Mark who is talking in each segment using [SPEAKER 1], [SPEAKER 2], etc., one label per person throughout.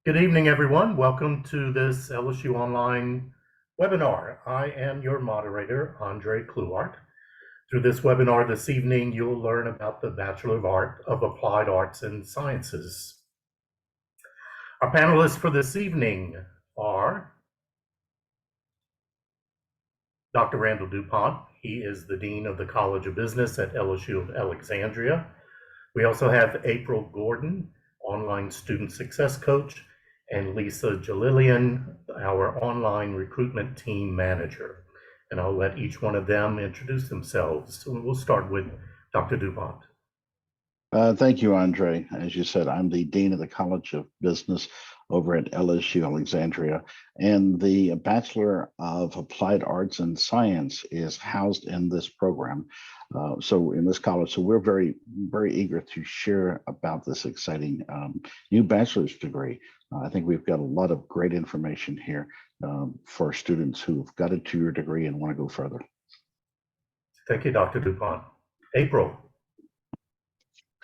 [SPEAKER 1] Good evening, everyone. Welcome to this LSU Online webinar. I am your moderator, Andre Kluart. Through this webinar this evening, you'll learn about the Bachelor of Applied Arts and Sciences. Our panelists for this evening are Dr. Randall DuPont. He is the Dean of the College of Business at LSU Alexandria. We also have April Gordon, Online Student Success Coach, and Lisa Jalilian, our online recruitment team manager. And I'll let each one of them introduce themselves. So we'll start with Dr. DuPont.
[SPEAKER 2] Thank you, Andre. As you said, I'm the Dean of the College of Business over at LSU Alexandria, and the Bachelor of Applied Arts and Science is housed in this program. So in this college, so we're very, very eager to share about this exciting new bachelor's degree. I think we've got a lot of great information here for students who've got a two-year degree and want to go further.
[SPEAKER 1] Thank you, Dr. DuPont. April.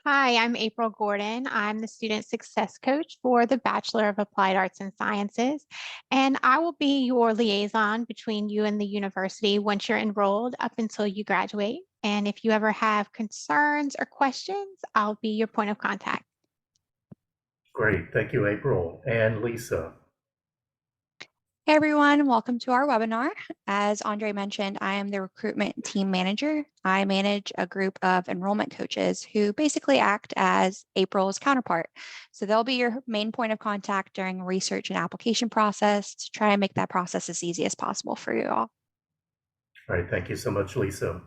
[SPEAKER 3] Hi, I'm April Gordon. I'm the Student Success Coach for the Bachelor of Applied Arts and Sciences, and I will be your liaison between you and the university once you're enrolled up until you graduate. And if you ever have concerns or questions, I'll be your point of contact.
[SPEAKER 1] Great, thank you, April. And Lisa.
[SPEAKER 4] Hey everyone, welcome to our webinar. As Andre mentioned, I am the recruitment team manager. I manage a group of enrollment coaches who basically act as April's counterpart. So they'll be your main point of contact during the research and application process to try and make that process as easy as possible for you all.
[SPEAKER 1] All right, thank you so much, Lisa.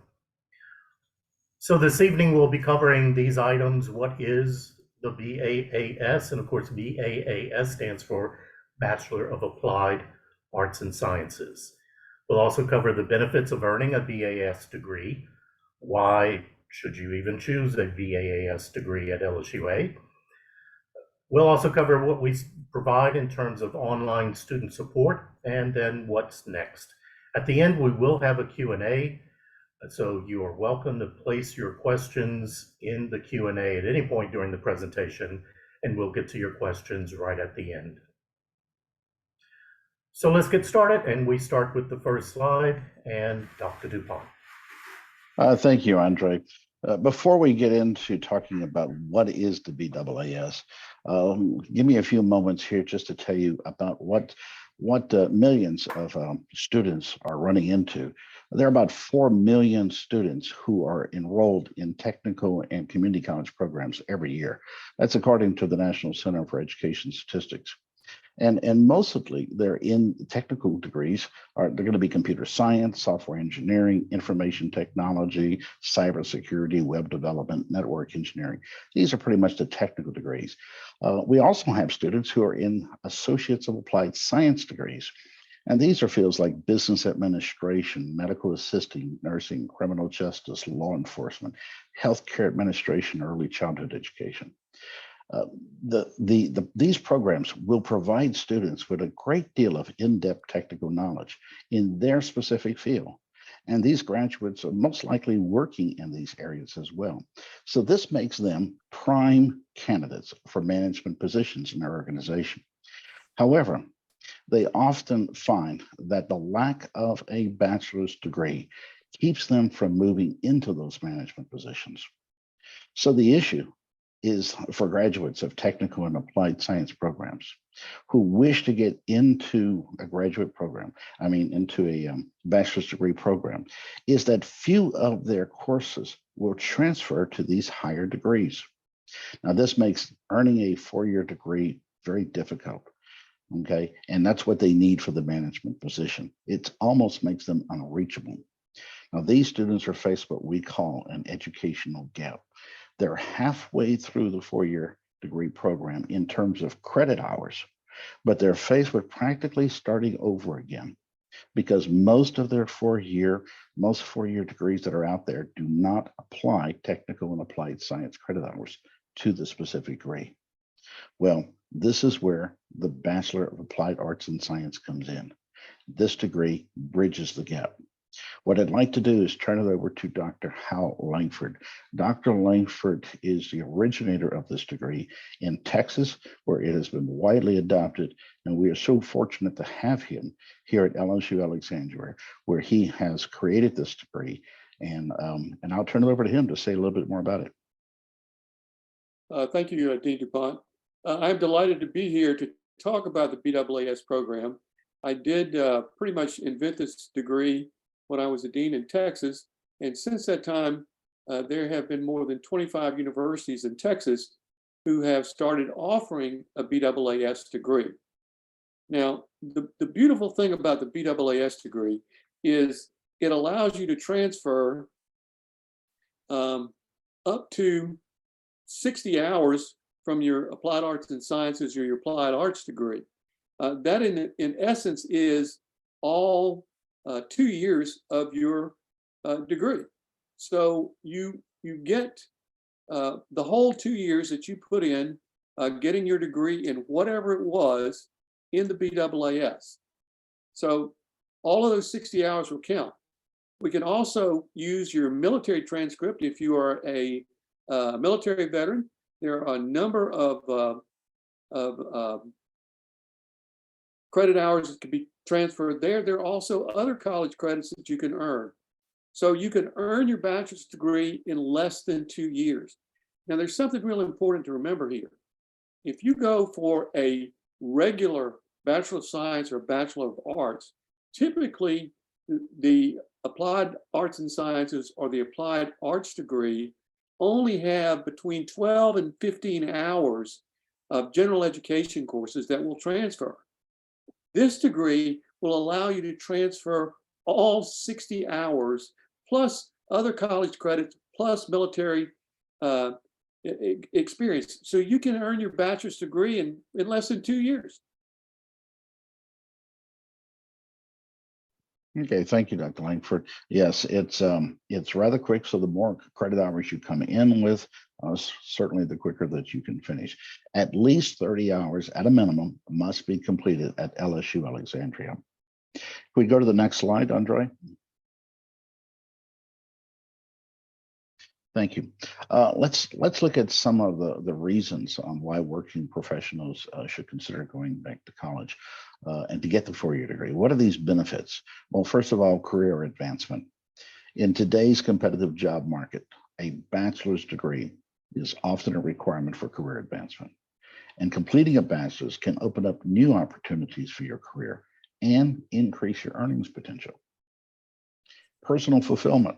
[SPEAKER 1] So this evening we'll be covering these items. What is the BAAS? And of course, BAAS stands for Bachelor of Applied Arts and Sciences. We'll also cover the benefits of earning a BAS degree. Why should you even choose a BAS degree at LSUA? We'll also cover what we provide in terms of online student support and then what's next. At the end, we will have a Q&A, so you are welcome to place your questions in the Q&A at any point during the presentation, and we'll get to your questions right at the end. So let's get started, and we start with the first slide, and Dr. DuPont.
[SPEAKER 2] Thank you, Andre. Before we get into talking about what is the BAAS, give me a few moments here just to tell you about what millions of students are running into. There are about 4 million students who are enrolled in technical and community college programs every year. That's according to the National Center for Education Statistics. And mostly they're in technical degrees. They're going to be computer science, software engineering, information technology, cybersecurity, web development, network engineering. These are pretty much the technical degrees. We also have students who are in Associates of Applied Science degrees. And these are fields like business administration, medical assisting, nursing, criminal justice, law enforcement, healthcare administration, early childhood education. These programs will provide students with a great deal of in-depth technical knowledge in their specific field. And these graduates are most likely working in these areas as well. So this makes them prime candidates for management positions in their organization. However, they often find that the lack of a bachelor's degree keeps them from moving into those management positions. So the issue is for graduates of technical and applied science programs who wish to get into a graduate program, into a bachelor's degree program, is that few of their courses will transfer to these higher degrees. Now, this makes earning a 4-year degree very difficult, okay? And that's what they need for the management position. It almost makes them unreachable. Now, these students are faced with what we call an educational gap. They're halfway through the 4-year degree program in terms of credit hours, but they're faced with practically starting over again because most of their 4-year degrees that are out there do not apply technical and applied science credit hours to the specific degree. Well, this is where the Bachelor of Applied Arts and Science comes in. This degree bridges the gap. What I'd like to do is turn it over to Dr. Hal Langford. Dr. Langford is the originator of this degree in Texas, where it has been widely adopted. And we are so fortunate to have him here at LSU Alexandria, where he has created this degree. And I'll turn it over to him to say a little bit more about it.
[SPEAKER 5] Thank you, Dean DuPont. I'm delighted to be here to talk about the BAAS program. I did pretty much invent this degree when I was a dean in Texas. And since that time, there have been more than 25 universities in Texas who have started offering a BAAS degree. Now, the beautiful thing about the BAAS degree is it allows you to transfer up to 60 hours from your applied arts and sciences or your applied arts degree. That in essence is all 2 years of your degree. So you get the whole 2 years that you put in getting your degree in whatever it was in the BAAS. So all of those 60 hours will count. We can also use your military transcript if you are a military veteran. There are a number of credit hours that can be transferred there. There are also other college credits that you can earn. So you can earn your bachelor's degree in less than 2 years. Now, there's something really important to remember here. If you go for a regular Bachelor of Science or Bachelor of Arts, typically the applied arts and sciences or the applied arts degree only have between 12 and 15 hours of general education courses that will transfer. This degree will allow you to transfer all 60 hours plus other college credits plus military experience. So you can earn your bachelor's degree in less than 2 years.
[SPEAKER 2] Okay, thank you, Dr. Langford. Yes, it's rather quick. So the more credit hours you come in with, certainly the quicker that you can finish. At least 30 hours at a minimum must be completed at LSU Alexandria. Can we go to the next slide, Andre? Thank you. Let's look at some of the reasons on why working professionals should consider going back to college and to get the four-year degree. What are these benefits? Well, first of all, career advancement. In today's competitive job market, a bachelor's degree is often a requirement for career advancement. And completing a bachelor's can open up new opportunities for your career and increase your earnings potential. Personal fulfillment.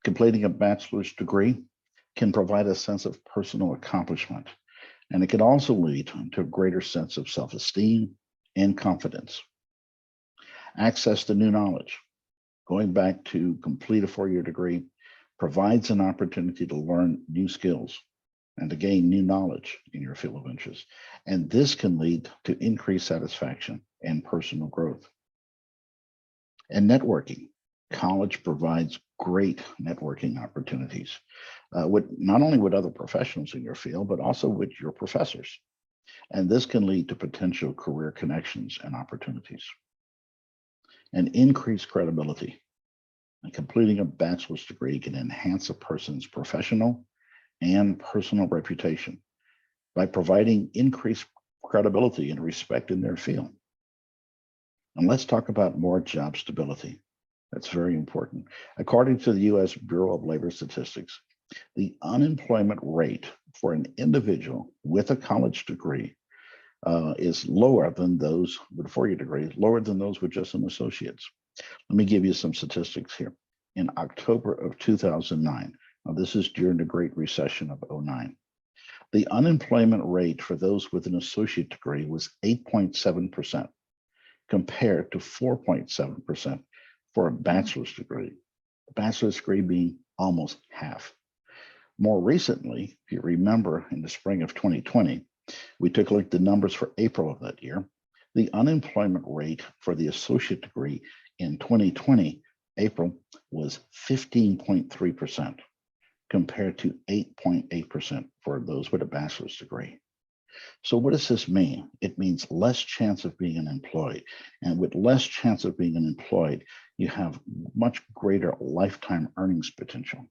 [SPEAKER 2] Completing a bachelor's degree can provide a sense of personal accomplishment, and it can also lead to a greater sense of self-esteem and confidence. Access to new knowledge. Going back to complete a four-year degree provides an opportunity to learn new skills and to gain new knowledge in your field of interest. And this can lead to increased satisfaction and personal growth. And networking. College provides great networking opportunities with not only with other professionals in your field, but also with your professors. And this can lead to potential career connections and opportunities. And increased credibility. And completing a bachelor's degree can enhance a person's professional and personal reputation by providing increased credibility and respect in their field. And let's talk about more job stability. That's very important. According to the U.S. Bureau of Labor Statistics, the unemployment rate for an individual with a college degree is lower than those with a four-year degree, lower than those with just an associate's. Let me give you some statistics here. In October of 2009, now this is during the Great Recession of 2009, the unemployment rate for those with an associate degree was 8.7%, compared to 4.7% for a bachelor's degree, a bachelor's degree being almost half. More recently, if you remember, in the spring of 2020, we took a look at the numbers for April of that year. The unemployment rate for the associate degree in 2020, April, was 15.3%, compared to 8.8% for those with a bachelor's degree. So what does this mean? It means less chance of being unemployed. And with less chance of being unemployed, you have much greater lifetime earnings potential.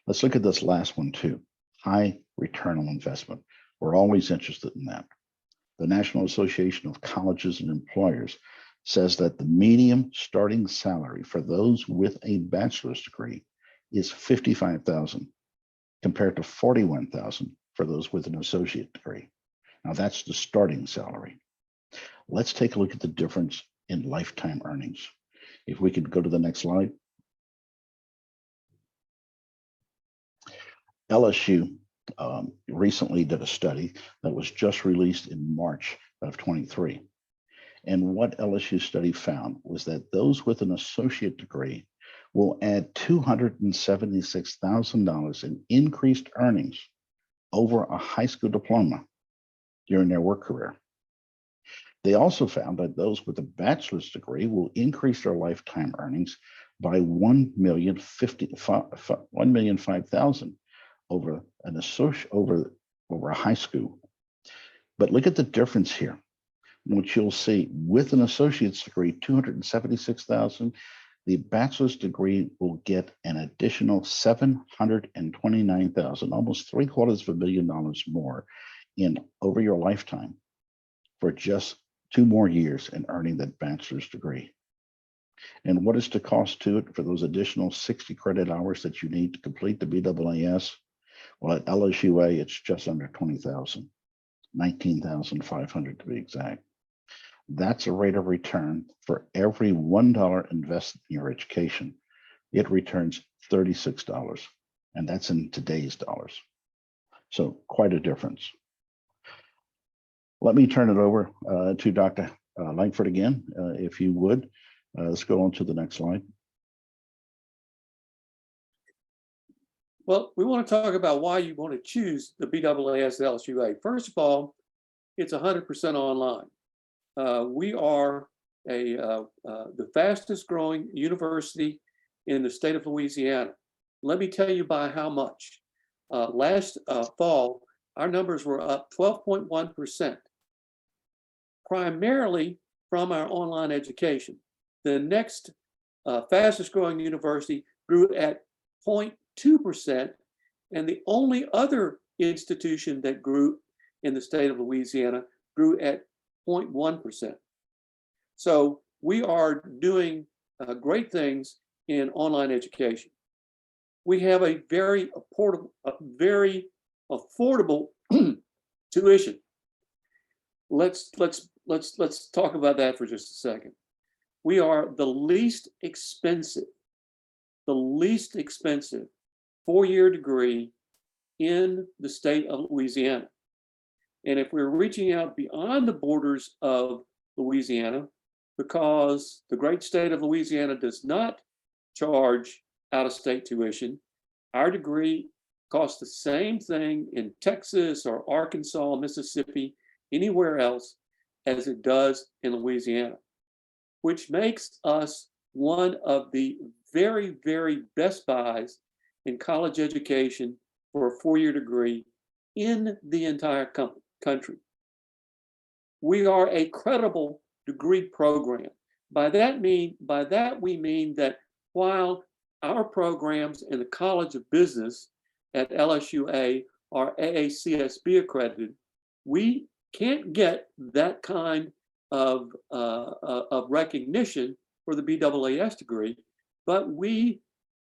[SPEAKER 2] Let's look at this last one too. High return on investment. We're always interested in that. The National Association of Colleges and Employers says that the median starting salary for those with a bachelor's degree is $55,000 compared to $41,000 for those with an associate degree. Now that's the starting salary. Let's take a look at the difference in lifetime earnings. If we could go to the next slide. LSU recently did a study that was just released in March of 23. And what LSU study found was that those with an associate degree will add $276,000 in increased earnings over a high school diploma during their work career. They also found that those with a bachelor's degree will increase their lifetime earnings by $1,005,000 over an associate over a high school. But look at the difference here, which you'll see with an associate's degree, $276,000. The bachelor's degree will get an additional $729,000, almost $750,000 more in over your lifetime for just 2 more years in earning that bachelor's degree. And what is the cost to it for those additional 60 credit hours that you need to complete the BAAS? Well, at LSUA, it's just under $20,000, $19,500 to be exact. That's a rate of return for every $1 invested in your education. It returns $36, and that's in today's dollars. So quite a difference. Let me turn it over to Dr. Langford again, if you would. Let's go on to the next slide.
[SPEAKER 5] Well, we want to talk about why you want to choose the BAAS at LSUA. First of all, it's 100% online. We are the fastest growing university in the state of Louisiana. Let me tell you by how much. Last fall, our numbers were up 12.1%, primarily from our online education. The next fastest growing university grew at 0.2%, and the only other institution that grew in the state of Louisiana grew at 0.1%. So we are doing great things in online education. We have a very affordable tuition. Let's talk about that for just a second. We are the least expensive 4-year degree in the state of Louisiana. And if we're reaching out beyond the borders of Louisiana, because the great state of Louisiana does not charge out-of-state tuition, our degree costs the same thing in Texas or Arkansas, Mississippi, anywhere else as it does in Louisiana, which makes us one of the very, very best buys in college education for a 4-year degree in the entire country. We are a credible degree program. By that we mean that while our programs in the College of Business at LSUA are AACSB accredited, we can't get that kind of recognition for the BAAS degree, but we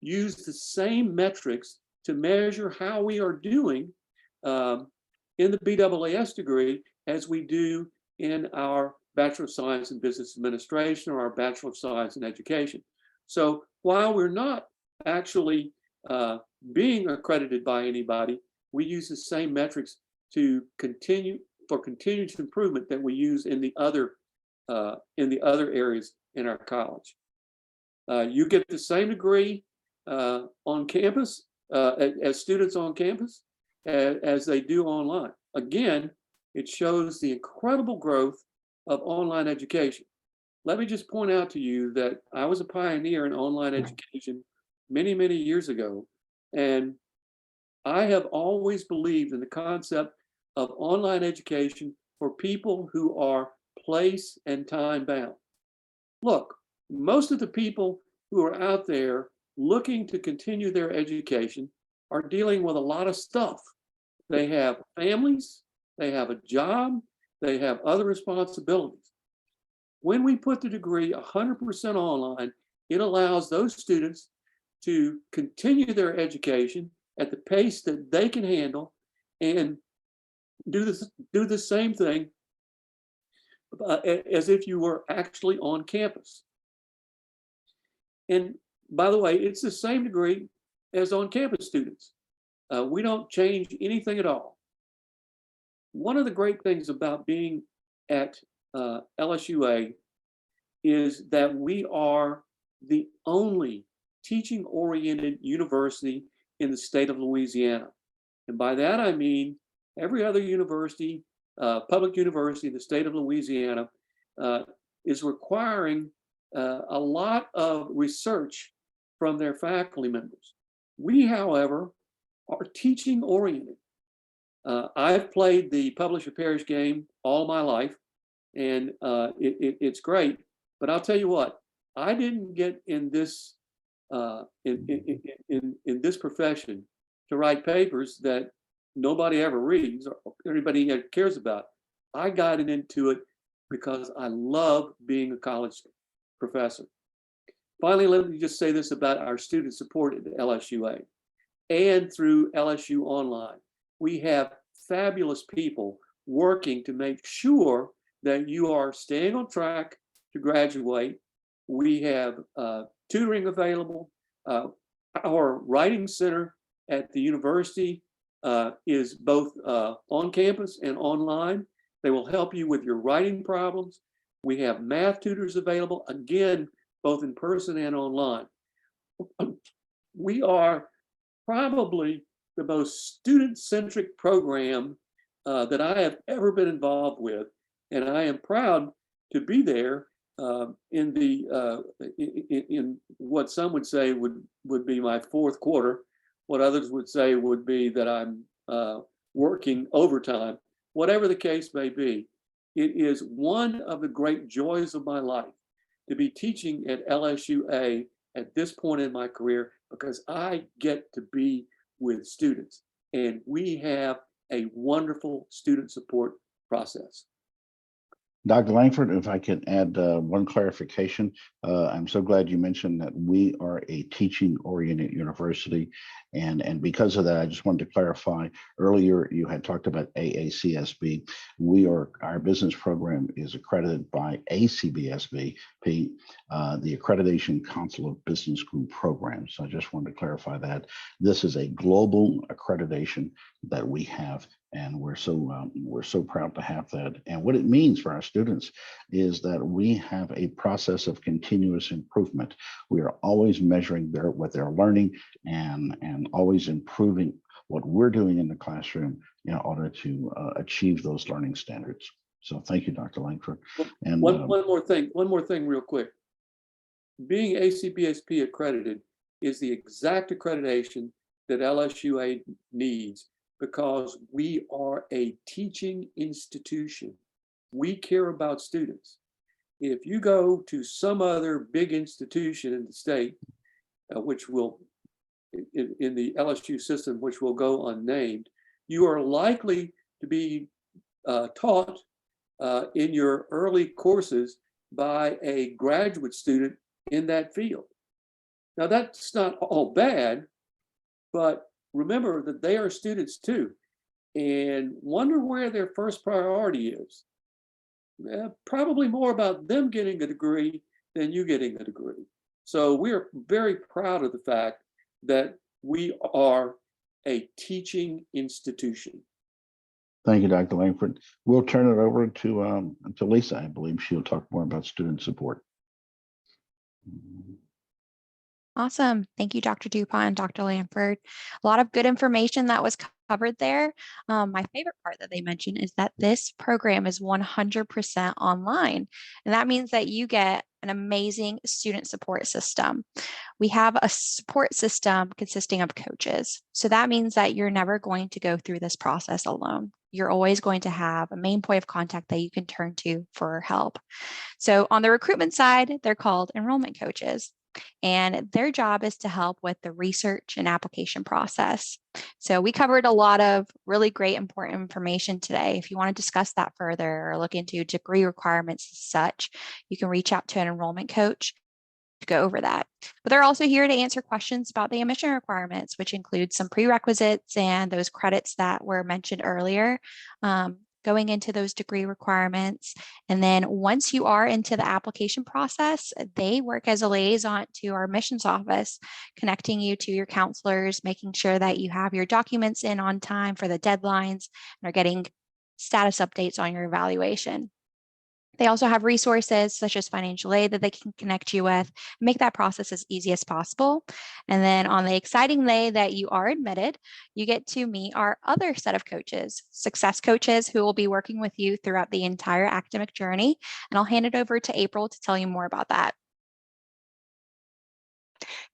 [SPEAKER 5] use the same metrics to measure how we are doing in the BAAS degree as we do in our Bachelor of Science in Business Administration or our Bachelor of Science in Education. So while we're not actually being accredited by anybody, we use the same metrics to continuous improvement that we use in the other areas in our college. You get the same degree on campus as students on campus as they do online. Again, it shows the incredible growth of online education. Let me just point out to you that I was a pioneer in online education many, many years ago, and I have always believed in the concept of online education for people who are place and time bound. Look, most of the people who are out there looking to continue their education are dealing with a lot of stuff. They have families, they have a job, they have other responsibilities. When we put the degree 100% online, it allows those students to continue their education at the pace that they can handle and do the same thing as if you were actually on campus. And by the way, it's the same degree as on-campus students. We don't change anything at all. One of the great things about being at LSUA is that we are the only teaching-oriented university in the state of Louisiana. And by that, I mean every other university, public university in the state of Louisiana is requiring a lot of research from their faculty members. We, however, are teaching-oriented. I've played the publish or perish game all my life, and it's great. But I'll tell you what, I didn't get in this in this profession to write papers that nobody ever reads or anybody cares about. I got into it because I love being a college professor. Finally, let me just say this about our student support at LSUA and through LSU Online. We have fabulous people working to make sure that you are staying on track to graduate. We have tutoring available. Our writing center at the university is both on campus and online. They will help you with your writing problems. We have math tutors available, again, both in person and online. We are probably the most student-centric program that I have ever been involved with, and I am proud to be there in what some would say would be my fourth quarter, what others would say would be that I'm working overtime. Whatever the case may be, it is one of the great joys of my life to be teaching at LSUA at this point in my career, because I get to be with students, and we have a wonderful student support process.
[SPEAKER 2] Dr. Langford, if I could add one clarification, I'm so glad you mentioned that we are a teaching-oriented university, and because of that, I just wanted to clarify. Earlier, you had talked about AACSB. Our business program is accredited by ACBSB, the Accreditation Council of Business Group Programs. So I just wanted to clarify that this is a global accreditation that we have. And we're so proud to have that. And what it means for our students is that we have a process of continuous improvement. We are always measuring what they're learning and always improving what we're doing in the classroom in order to achieve those learning standards. So thank you, Dr. Langford. And
[SPEAKER 5] one more thing real quick. Being ACBSP accredited is the exact accreditation that LSUA needs, because we are a teaching institution. We care about students. If you go to some other big institution in the state, which will, in the LSU system, which will go unnamed, you are likely to be taught in your early courses by a graduate student in that field. Now, that's not all bad, but remember that they are students too, and wonder where their first priority is. Probably more about them getting a degree than you getting a degree. So we are very proud of the fact that we are a teaching institution.
[SPEAKER 2] thank you, Dr. Langford. We'll turn it over to Lisa. I believe she'll talk more about student support.
[SPEAKER 4] Awesome. Thank you, Dr. DuPont and Dr. Langford. A lot of good information that was covered there. My favorite part that they mentioned is that this program is 100% online. And that means that you get an amazing student support system. We have a support system consisting of coaches. So that means that you're never going to go through this process alone. You're always going to have a main point of contact that you can turn to for help. So on the recruitment side, they're called enrollment coaches, and their job is to help with the research and application process. So we covered a lot of really great important information today. If you want to discuss that further or look into degree requirements as such, you can reach out to an enrollment coach to go over that. But they're also here to answer questions about the admission requirements, which include some prerequisites and those credits that were mentioned earlier, going into those degree requirements. And then once you are into the application process, they work as a liaison to our admissions office, connecting you to your counselors, making sure that you have your documents in on time for the deadlines and are getting status updates on your evaluation. They also have resources such as financial aid that they can connect you with, make that process as easy as possible. And then on the exciting day that you are admitted, you get to meet our other set of coaches, success coaches, who will be working with you throughout the entire academic journey. And I'll hand it over to April to tell you more about that.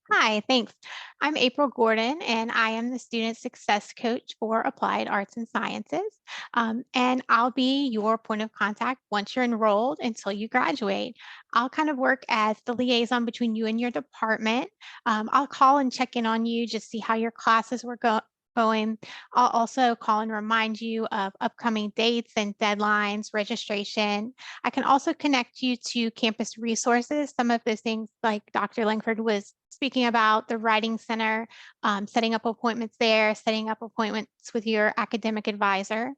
[SPEAKER 3] Hi, thanks. I'm April Gordon, and I am the Student Success Coach for Applied Arts and Sciences. And I'll be your point of contact once you're enrolled until you graduate. I'll kind of work as the liaison between you and your department. I'll call and check in on you, just see how your classes were going. I'll also call and remind you of upcoming dates and deadlines, registration. I can also connect you to campus resources. Some of those things, like Dr. Langford was speaking about, the Writing Center, setting up appointments there, setting up appointments with your academic advisor.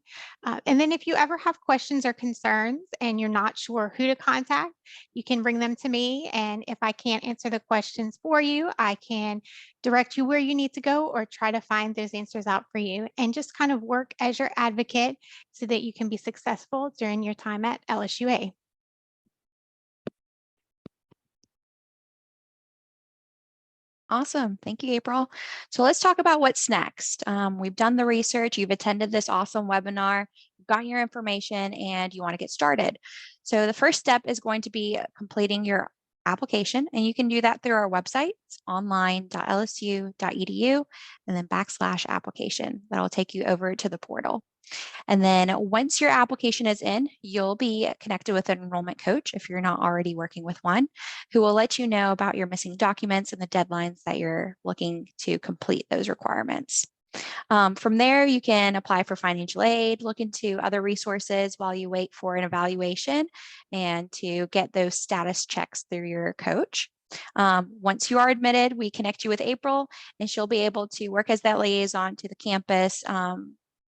[SPEAKER 3] And then if you ever have questions or concerns and you're not sure who to contact, you can bring them to me. And if I can't answer the questions for you, I can direct you where you need to go or try to find those answers out for you, and just kind of work as your advocate so that you can be successful during your time at LSUA.
[SPEAKER 4] Awesome. Thank you, April. So let's talk about what's next. We've done the research. You've attended this awesome webinar, you've gotten your information, and you want to get started. So the first step is going to be completing your application, and you can do that through our website, online.lsu.edu, and then /application. That'll take you over to the portal. And then once your application is in, you'll be connected with an enrollment coach, if you're not already working with one, who will let you know about your missing documents and the deadlines that you're looking to complete those requirements. From there, you can apply for financial aid, look into other resources while you wait for an evaluation, and to get those status checks through your coach. Once you are admitted, we connect you with April, and she'll be able to work as that liaison to the campus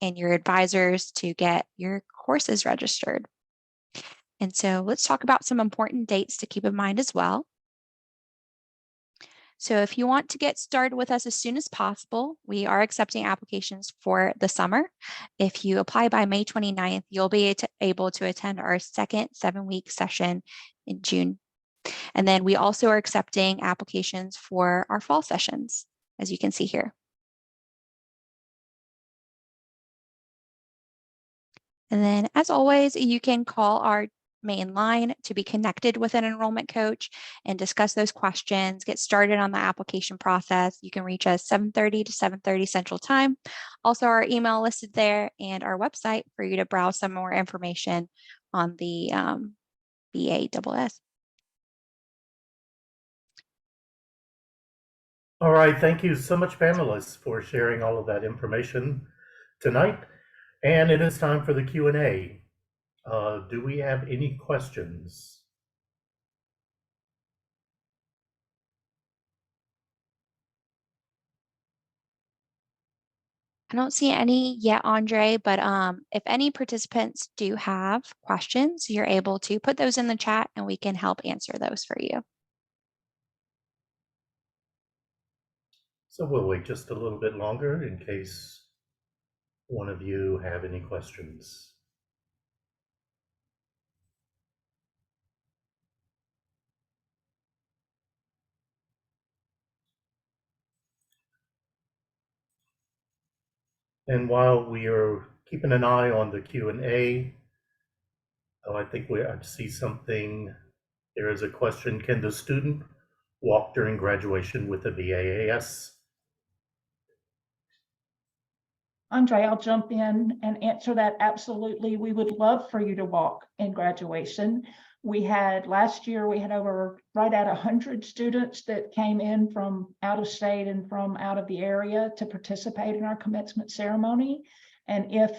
[SPEAKER 4] and your advisors to get your courses registered. And so let's talk about some important dates to keep in mind as well. So if you want to get started with us as soon as possible, we are accepting applications for the summer. If you apply by May 29th, you'll be able to attend our second 7-week session in June. And then we also are accepting applications for our fall sessions, as you can see here. And then, as always, you can call our main line to be connected with an enrollment coach and discuss those questions, get started on the application process. You can reach us 7:30 to 7:30 Central Time. Also, our email listed there, and our website for you to browse some more information on the BASS.
[SPEAKER 1] All right, thank you so much, panelists, for sharing all of that information tonight. And it is time for the Q&A. Do we have any questions?
[SPEAKER 4] I don't see any yet, Andre, but if any participants do have questions, you're able to put those in the chat and we can help answer those for you.
[SPEAKER 1] So we'll wait just a little bit longer in case one of you have any questions. And while we are keeping an eye on the Q&A, I think I see something There is a question, can the student walk during graduation with a BAAS?
[SPEAKER 6] Andre, I'll jump in and answer that. Absolutely. We would love for you to walk in graduation. Last year, we had over right at 100 students that came in from out of state and from out of the area to participate in our commencement ceremony. And if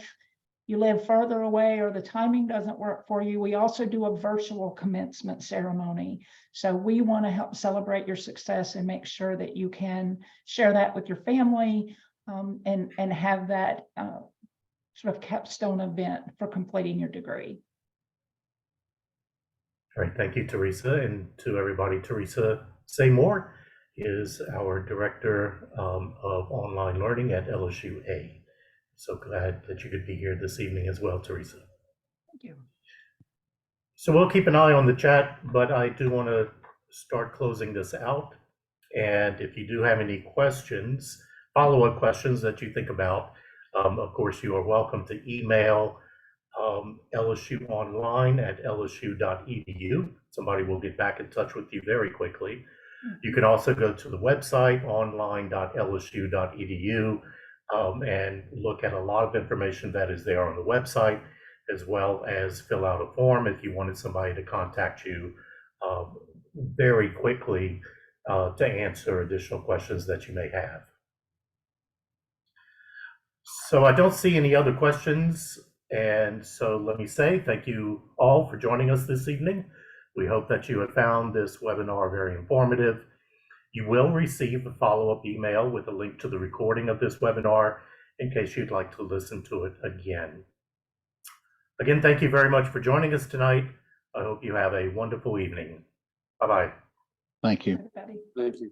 [SPEAKER 6] you live further away or the timing doesn't work for you, we also do a virtual commencement ceremony. So we want to help celebrate your success and make sure that you can share that with your family, and have that sort of capstone event for completing your degree.
[SPEAKER 1] All right, thank you, Teresa. And to everybody, Teresa Seymour is our Director of Online Learning at LSU A. So glad that you could be here this evening as well, Teresa.
[SPEAKER 6] Thank you.
[SPEAKER 1] So we'll keep an eye on the chat, but I do want to start closing this out. And if you do have any questions, follow-up questions that you think about, of course, you are welcome to email lsuonline@lsu.edu. Somebody will get back in touch with you very quickly. You can also go to the website online.lsu.edu and look at a lot of information that is there on the website, as well as fill out a form if you wanted somebody to contact you very quickly to answer additional questions that you may have. So I don't see any other questions. And so let me say thank you all for joining us this evening. We hope that you have found this webinar very informative. You will receive a follow-up email with a link to the recording of this webinar in case you'd like to listen to it again. Again, thank you very much for joining us tonight. I hope you have a wonderful evening. Bye-bye.
[SPEAKER 2] Thank you.
[SPEAKER 6] Everybody.
[SPEAKER 5] Thank you.